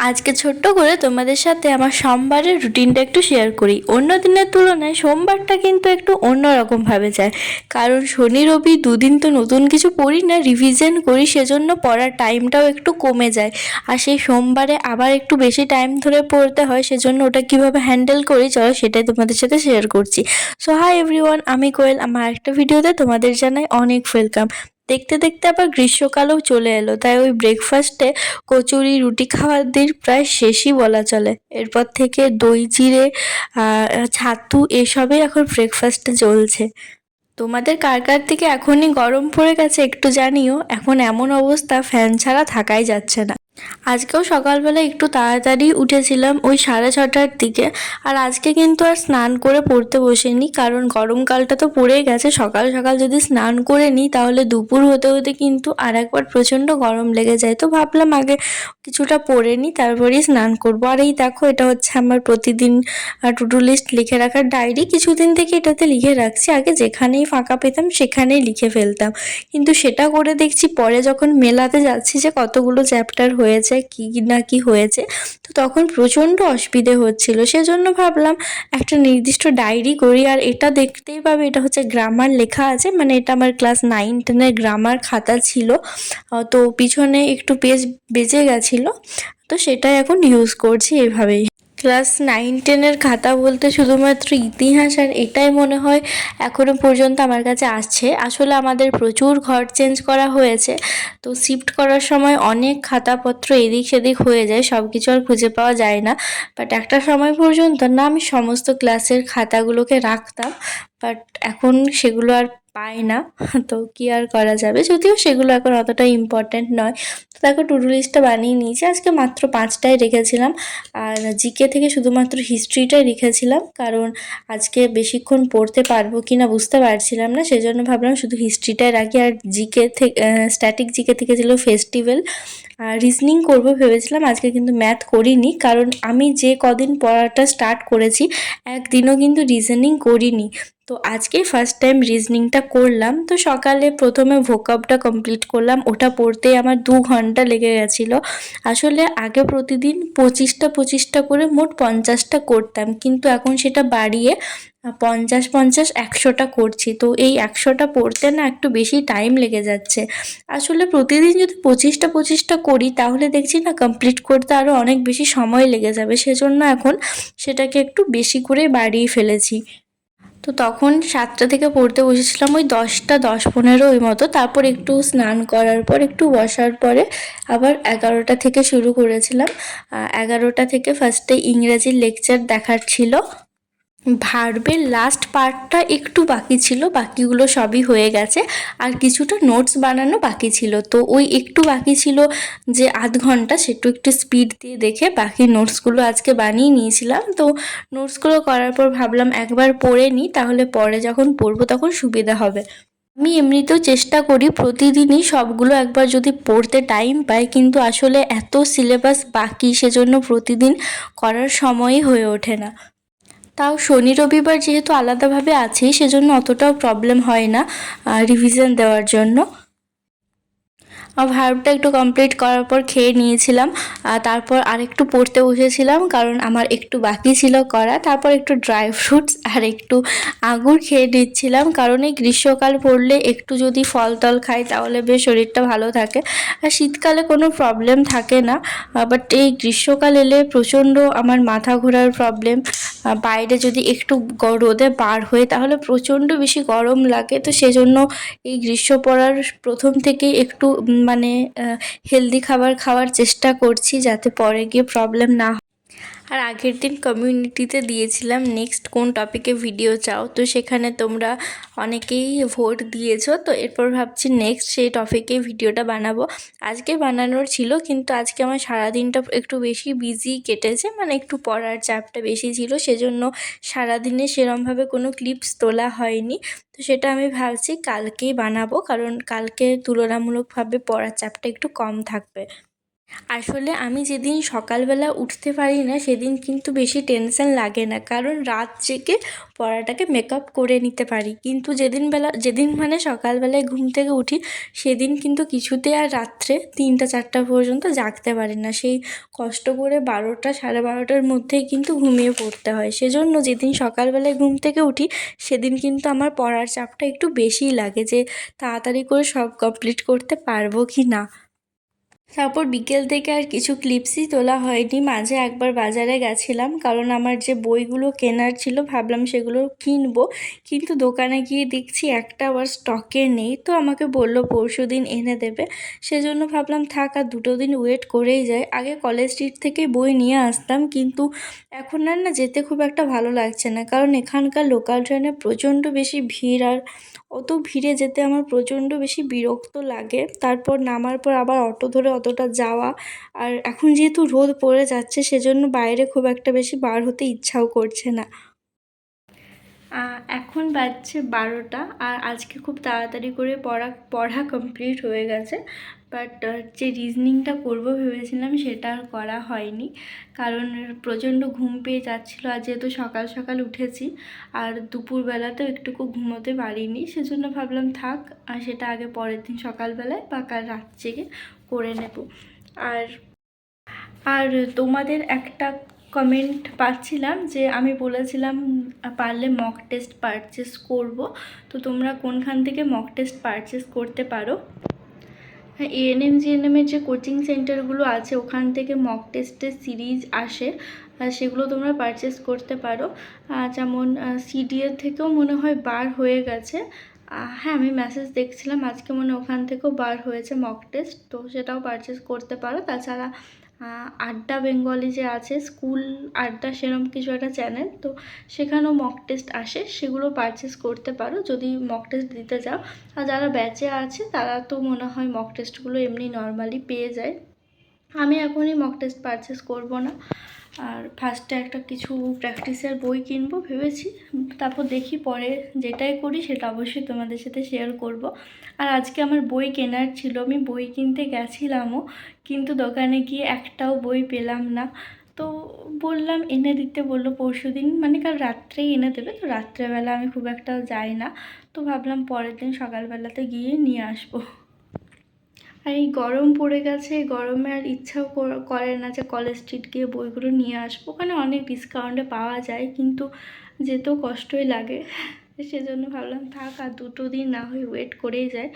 আজকে ছোট্ট করে তোমাদের সাথে আমার সোমবারের রুটিনটা একটু শেয়ার করি। অন্য দিনের তুলনায় সোমবারটা কিন্তু একটু অন্যরকমভাবে যায়, কারণ শনি রবি দুদিন তো নতুন কিছু পড়ি না, রিভিশন করি, সেজন্য পড়ার টাইমটাও একটু কমে যায়। আর সেই সোমবারে আবার একটু বেশি টাইম ধরে পড়তে হয়, সেজন্য ওটা কীভাবে হ্যান্ডেল করি চলো সেটাই তোমাদের সাথে শেয়ার করছি। সো হাই এভরিওয়ান, আমি কোয়েল। আমার একটা ভিডিওতে তোমাদের জানাই অনেক ওয়েলকাম। দেখতে দেখতে আবার গ্রীষ্মকালও চলে এলো, তাই ওই ব্রেকফাস্টে কচুরি রুটি খাওয়ার দিন প্রায় শেষই বলা চলে। এরপর থেকে দই চিড়ে ছাতু এসবই এখন ব্রেকফাস্টে চলছে। তোমাদের কার কার থেকে এখনই গরম পড়ে গেছে একটু জানিও। এখন এমন অবস্থা, ফ্যান ছাড়া থাকাই যাচ্ছে না। আজকেও সকালবেলা একটু তাড়াতাড়ি উঠেছিলাম, ওই 6:30টার দিকে। আর আজকে কিন্তু আর স্নান করে পড়তে বসিনি, কারণ গরমকালটা তো পড়েই গেছে। সকাল সকাল যদি স্নান করে নিই তাহলে দুপুর হতে হতে কিন্তু আর একবার প্রচণ্ড গরম লেগে যায়। তো ভাবলাম আগে কিছুটা পরে নিই, তারপরেই স্নান করবো। আর এই দেখো, এটা হচ্ছে আমার প্রতিদিন টু ডু লিস্ট লিখে রাখার ডায়েরি। কিছুদিন থেকে এটাতে লিখে রাখছি, আগে যেখানেই ফাঁকা পেতাম সেখানেই লিখে ফেলতাম। কিন্তু সেটা করে দেখছি পরে যখন মেলাতে যাচ্ছি যে কতগুলো চ্যাপ্টার হয়েছে, কি না কি হয়েছে, তো তখন প্রচণ্ড অসুবিধে হচ্ছিল। সেজন্য ভাবলাম একটা নির্দিষ্ট ডায়েরি করি। আর এটা দেখতেই পাবে, এটা হচ্ছে গ্রামার লেখা আছে, মানে এটা আমার ক্লাস 9-10-এর গ্রামার খাতা ছিল। তো পিছনে একটু পেজ বেঁচে গেছিলো, তো সেটাই এখন ইউজ করছি এভাবেই। ক্লাস 9-10-এর খাতা বলতে শুধুমাত্র ইতিহাস, আর এটাই মনে হয় এখনও পর্যন্ত আমার কাছে আসছে। আসলে আমাদের প্রচুর ঘর চেঞ্জ করা হয়েছে, তো শিফট করার সময় অনেক খাতাপত্র এদিক সেদিক হয়ে যায়, সব কিছু আর খুঁজে পাওয়া যায় না। বাট একটা সময় পর্যন্ত না আমি সমস্ত ক্লাসের খাতাগুলোকে রাখতাম, বাট এখন সেগুলো আর পাই না। তো কি আর করা যাবে, যদিও সেগুলো এখন অতটা ইম্পর্ট্যান্ট নয়। তো দেখো, টু ডু লিস্টটা বানিয়ে নিয়েছি। আজকে মাত্র 5টাই রেখেছিলাম, আর জিকে থেকে শুধুমাত্র হিস্ট্রিটাই লিখেছিলাম, কারণ আজকে বেশিক্ষণ পড়তে পারবো কি না বুঝতে পারছিলাম না, সেজন্য ভাবলাম শুধু হিস্ট্রিটাই রাখি। আর জিকে থেকে স্ট্যাটিক জিকে থেকে ছিল ফেস্টিভ্যাল। আর রিজনিং করবো ভেবেছিলাম, আজকে কিন্তু ম্যাথ করিনি, কারণ আমি যে কদিন পড়াটা স্টার্ট করেছি একদিনও কিন্তু রিজনিং করিনি। তো আজকেই ফার্স্ট টাইম রিজনিংটা করলাম। তো সকালে প্রথমে ভোকাবটা কমপ্লিট করলাম, ওটা পড়তেই আমার 2 ঘন্টা লেগে গেছিলো। আসলে আগে প্রতিদিন 25টা করে মোট 50টা করতাম, কিন্তু এখন সেটা বাড়িয়ে 50-50-100টা করছি। তো এই 100টা পড়তে না একটু বেশি টাইম লেগে যাচ্ছে। আসলে প্রতিদিন যদি 25টা করি তাহলে দেখছি না কমপ্লিট করতে আরও অনেক বেশি সময় লেগে যাবে, সেজন্য এখন সেটাকে একটু বেশি করে বাড়িয়ে ফেলেছি। তো তখন 7টা থেকে পড়তে বসেছিলাম ওই 10টা 10-15 ওই মতো। তারপর একটু স্নান করার পর একটু বসার পরে আবার 11টা থেকে শুরু করেছিলাম। 11টা থেকে ফার্স্টে ইংরাজির লেকচার দেখার ছিল। ভার্বের লাস্ট পার্টটা একটু বাকি ছিল, বাকিগুলো সবই হয়ে গেছে। আর কিছুটা নোটস বানানো বাকি ছিল, তো ওই একটু বাকি ছিল যে আধ ঘন্টা, সেটু একটু স্পিড দিয়ে দেখে বাকি নোটসগুলো আজকে বানিয়ে নিয়েছিলাম। তো নোটসগুলো করার পর ভাবলাম একবার পড়ে নিই, তাহলে পরে যখন পড়বো তখন সুবিধা হবে। আমি এমনিতেও চেষ্টা করি প্রতিদিনই সবগুলো একবার যদি পড়তে টাইম পাই, কিন্তু আসলে এত সিলেবাস বাকি, সেজন্য প্রতিদিন করার সময়ই হয়ে ওঠে না। তাও শনি রবিবার যেহেতু আলাদাভাবে আছি, সেজন্য অতটাও প্রবলেম হয় না রিভিশন দেওয়ার জন্য। ভার্বটা একটু কমপ্লিট করার পর খেয়ে নিয়েছিলাম, তারপর আরেকটু পড়তে বসেছিলাম, কারণ আমার একটু বাকি ছিল করা। তারপর একটু ড্রাই ফ্রুটস আর একটু আঙুর খেয়ে নিচ্ছিলাম, কারণ এই গ্রীষ্মকাল পড়লে একটু যদি ফল টল খাই তাহলে বেশ শরীরটা ভালো থাকে। আর শীতকালে কোনো প্রবলেম থাকে না, বাট এই গ্রীষ্মকাল এলে প্রচণ্ড আমার মাথা ঘোরার প্রবলেম। বাইরে যদি একটু রোদে বার হই তাহলে প্রচণ্ড বেশি গরম লাগে। তো সেজন্য এই গ্রীষ্ম পড়ার প্রথম থেকেই একটু মানে হেলদি খাবার খাওয়ার চেষ্টা করছি, যাতে পরে গিয়ে প্রবলেম না হয়। আর আগের দিন কমিউনিটিতে দিয়েছিলাম নেক্সট কোন টপিকে ভিডিও চাও, তো সেখানে তোমরা অনেকেই ভোট দিয়েছো। তো এরপর ভাবছি নেক্সট সেই টপিকে ভিডিওটা বানাবো। আজকে বানানোর ছিল, কিন্তু আজকে আমার সারাদিনটা একটু বেশি বিজি কেটেছে, মানে একটু পড়ার চাপটা বেশি ছিল, সেজন্য সারাদিনে সেরমভাবে কোনো ক্লিপস তোলা হয়নি। তো সেটা আমি ভাবছি কালকেই বানাবো, কারণ কালকে তুলনামূলকভাবে পড়ার চাপটা একটু কম থাকবে। আসলে আমি যেদিন সকালবেলা উঠতে পারি না সেদিন কিন্তু বেশি টেনশন লাগে না, কারণ রাত জেগে পড়াটাকে মেকআপ করে নিতে পারি। কিন্তু যেদিন মানে সকালবেলায় ঘুম থেকে উঠি সেদিন কিন্তু কিছুতে আর রাত্রে 3টা 4টা পর্যন্ত জাগতে পারি না। সেই কষ্ট করে 12টা সাড়ে 12টার মধ্যেই কিন্তু ঘুমিয়ে পড়তে হয়। সেজন্য যেদিন সকালবেলায় ঘুম থেকে উঠি সেদিন কিন্তু আমার পড়ার চাপটা একটু বেশিই লাগে, যে তাড়াতাড়ি করে সব কমপ্লিট করতে পারবো কি না। তারপর বিকেল থেকে আর কিছু ক্লিপসই তোলা হয়নি। মাঝে একবার বাজারে গেছিলাম, কারণ আমার যে বইগুলো কেনার ছিল ভাবলাম সেগুলো কিনবো, কিন্তু দোকানে গিয়ে দেখছি একটা আবার স্টকে নেই। তো আমাকে বললো পরশুদিন এনে দেবে। সেজন্য ভাবলাম থাক আর 2 দিন ওয়েট করেই যায়। আগে কলেজ স্ট্রিট থেকে বই নিয়ে আসতাম, কিন্তু এখন আর না যেতে খুব একটা ভালো লাগছে না, কারণ এখানকার লোকাল ট্রেনে প্রচণ্ড বেশি ভিড়, আর অত ভিড়ে যেতে আমার প্রচণ্ড বেশি বিরক্ত লাগে। তারপর নামার পর আবার অটো ধরে অতটা যাওয়া, আর এখন যেহেতু রোদ পড়ে যাচ্ছে সেজন্য বাইরে খুব একটা বেশি বার হতে ইচ্ছাও করছে না। এখন বাজছে 12টা, আর আজকে খুব তাড়াতাড়ি করে পড়া কমপ্লিট হয়ে গেছে। বাট যে রিজনিংটা করবো ভেবেছিলাম সেটা আর করা হয়নি, কারণ প্রচণ্ড ঘুম পেয়ে যাচ্ছিলো। আর যেহেতু সকাল সকাল উঠেছি আর দুপুরবেলাতেও একটুকু ঘুমোতে পারিনি, সেজন্য ভাবলাম থাক আর সেটা আগে পরের দিন সকালবেলায় বা কাল রাত জেগে করে নেব। আর আর তোমাদের একটা কমেন্ট পাচ্ছিলাম যে আমি বলেছিলাম পারলে মক টেস্ট পারচেস করব, তো তোমরা কোনখান থেকে মক টেস্ট পারচেস করতে পারো? হ্যাঁ, এএনএম জিএনএমের যে কোচিং সেন্টারগুলো আছে ওখান থেকে মক টেস্টের সিরিজ আসে, সেগুলো তোমরা পারচেস করতে পারো। যেমন সিডিএর থেকেও মনে হয় বার হয়ে গেছে। হ্যাঁ, আমি মেসেজ দেখছিলাম আজকে মনে ওখান থেকেও বার হয়েছে মক টেস্ট, তো সেটাও পারচেস করতে পারো। তাছাড়া আড্ডা বেঙ্গলি যে আছে, স্কুল আড্ডা সেরকম কিছু একটা চ্যানেল, তো সেখানেও মক টেস্ট আসে, সেগুলো পারচেস করতে পারো যদি মক টেস্ট দিতে যাও। আর যারা ব্যাচে আছে তারা তো মনে হয় মক টেস্টগুলো এমনি নর্মালি পেয়ে যায়। আমি এখনই মক টেস্ট পারচেস করব না, আর ফার্স্টে একটা কিছু প্র্যাকটিসের বই কিনবো ভেবেছি। তারপর দেখি পরে যেটাই করি সেটা অবশ্যই তোমাদের সাথে শেয়ার করব। আর আজকে আমার বই কেনার ছিল, আমি বই কিনতে গেছিলামও, কিন্তু দোকানে গিয়ে একটাও বই পেলাম না। তো বললাম এনে দিতে, বললো পরশুদিন, মানে কাল রাত্রেই এনে দেবে। তো রাত্রেবেলা আমি খুব একটা যাই না, তো ভাবলাম পরের দিন সকালবেলাতে গিয়ে নিয়ে আসবো। আর এই গরম পড়ে গেছে, গরমে আর ইচ্ছাও করে না যে কলেজ স্ট্রিট গিয়ে বইগুলো নিয়ে আসবো। ওখানে অনেক ডিসকাউন্টে পাওয়া যায়, কিন্তু যেতেও কষ্টই লাগে। সেজন্য ভাবলাম থাক আর 2 দিন না হয় ওয়েট করেই যায়।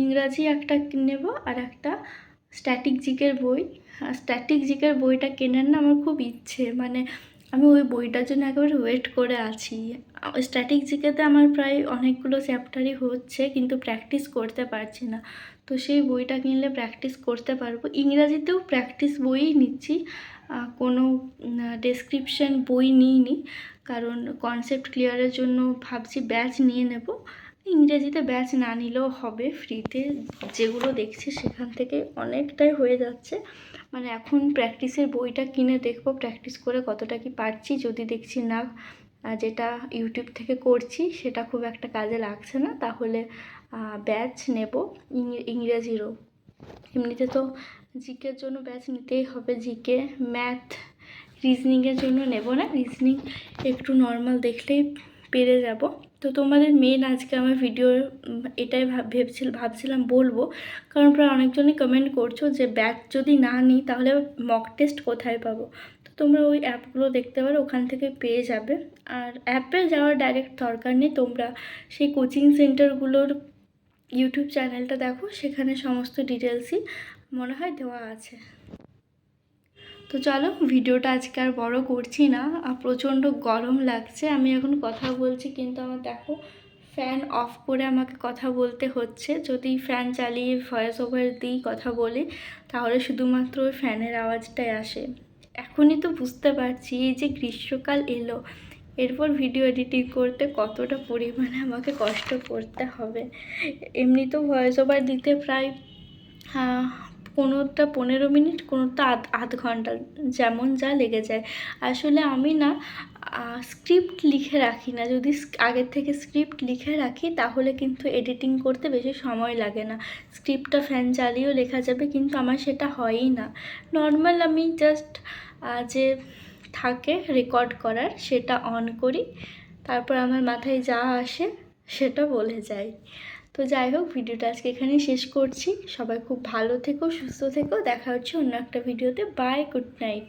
ইংরাজি একটা নেব আর একটা স্ট্যাটিক জিকের বই। স্ট্যাটিক জিকের বইটা কেনার না আমার খুব ইচ্ছে, মানে আমি ওই বইটার জন্য একেবারে ওয়েট করে আছি। স্ট্যাটিক জিকেতে আমার প্রায় অনেকগুলো চ্যাপ্টারই হচ্ছে, কিন্তু প্র্যাকটিস করতে পারছি না। তো সেই বইটা কিনলে প্র্যাকটিস করতে পারবো। ইংরাজিতেও প্র্যাকটিস বইই নিচ্ছি, কোনো ডেসক্রিপশন বই নিইনি, কারণ কনসেপ্ট ক্লিয়ারের জন্য ভাবছি ব্যাচ নিয়ে নেব। ইংরেজিতে ব্যাচ না নিলেও হবে, ফ্রিতে যেগুলো দেখছি সেখান থেকে অনেকটাই হয়ে যাচ্ছে। মানে এখন প্র্যাকটিসের বইটা কিনে দেখবো প্র্যাকটিস করে কতটা কি পারছি। যদি দেখছি না যেটা ইউটিউব থেকে করছি সেটা খুব একটা কাজে লাগছে না, তাহলে ব্যাচ নেব ইংরেজিরও। এমনিতে তো জিকের জন্য ব্যাচ নিতেই হবে, জিকে ম্যাথ রিজনিংয়ের জন্য নেব না, রিজনিং একটু নর্মাল দেখলেই পেরে যাব। তো তোমাদের মেন আজকে আমার ভিডিও এটাই ভাবছিলাম বলবো, কারণ প্রায় অনেকজনই কমেন্ট করছো যে ব্যাচ যদি না নিই তাহলে মক টেস্ট কোথায় পাবো। তো তোমরা ওই অ্যাপগুলো দেখতে পারো, ওখান থেকে পেয়ে যাবে। আর অ্যাপে যাওয়ার ডাইরেক্ট দরকার নেই, তোমরা সেই কোচিং সেন্টারগুলোর ইউটিউব চ্যানেলটা দেখো, সেখানে সমস্ত ডিটেলসই মনে হয় দেওয়া আছে। তো চলো ভিডিওটা আজকে আর বড় করছি না, প্রচণ্ড গরম লাগছে। আমি এখন কথা বলছি কিন্তু আমার দেখো ফ্যান অফ করে আমাকে কথা বলতে হচ্ছে। যদি ফ্যান চালিয়ে ভয়েস ওভার দিই কথা বলি তাহলে শুধুমাত্র ওই ফ্যানের আওয়াজটাই আসে। এখনই তো বুঝতে পারছি এই যে গ্রীষ্মকাল এলো, এরপর ভিডিও এডিটিং করতে কতটা পরিমাণে আমাকে কষ্ট করতে হবে। এমনি তো ভয়েস ওভার দিতে প্রায় কোনোটা 15 মিনিট, কোনোটা আধ ঘন্টা, যেমন যা লেগে যায়। আসলে আমি না স্ক্রিপ্ট লিখে রাখি না। যদি আগের থেকে স্ক্রিপ্ট লিখে রাখি তাহলে কিন্তু এডিটিং করতে বেশি সময় লাগে না। স্ক্রিপ্টটা ফ্যান চালিয়েও লেখা যাবে, কিন্তু আমার সেটা হয়ই না। নর্মাল আমি জাস্ট যে থাকে রেকর্ড করার সেটা অন করি, তারপর আমার মাথায় যা আসে সেটা বলে যাই। তো যাই হোক, ভিডিওটা আজকে এখানেই শেষ করছি। সবাই খুব ভালো থেকো, সুস্থ থেকো। দেখা হচ্ছে অন্য একটা ভিডিওতে। Bye, good night.